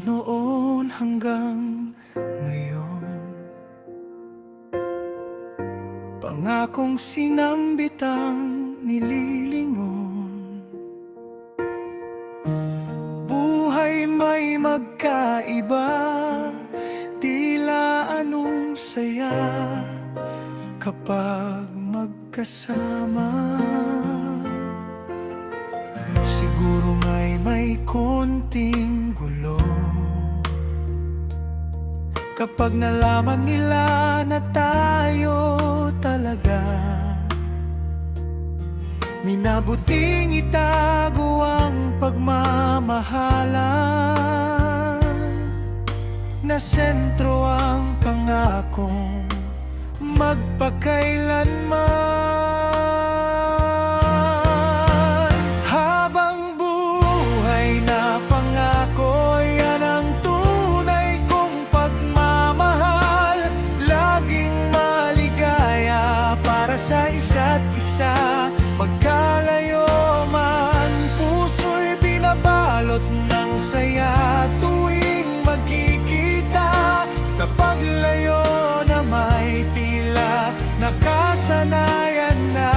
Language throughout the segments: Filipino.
noon hanggang ngayon, pangakong sinambitang nililingon. Buhay may magkaiba, tila anong saya kapag magkasama. Siguro may konting gulo kapag nalaman nila na tayo talaga minabuting itago ang pagmamahalan, na sentro ang pangakong magpakailanman. Habang buhay na pangako, yan ang tunay kong pagmamahal. Laging maligaya para sa isa't isa. Magkalayo man, puso'y binabalot ng saya tuwing magkikita. Sa paglayo na may tila nakasanayan na,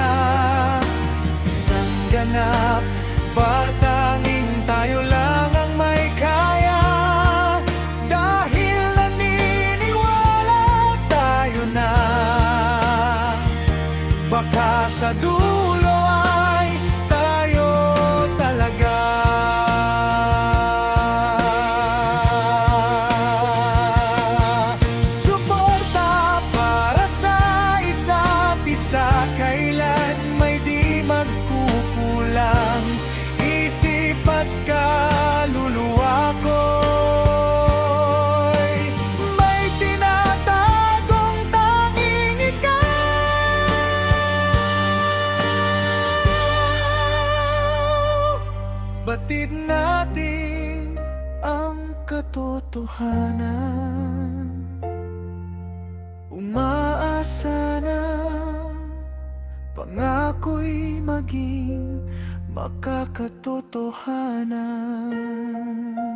isang ganap, batanging tayo lang ang may kaya. Dahil naniniwala tayo na baka sa dulo ay tayo talaga. Suporta para sa isa't isa, kailan may di magkukulang. Isip at kaluluwa ko'y may tinatagong tanging ikaw. Batid natin ang katotohanan, umaasa na pangako'y maging makakatotohanan.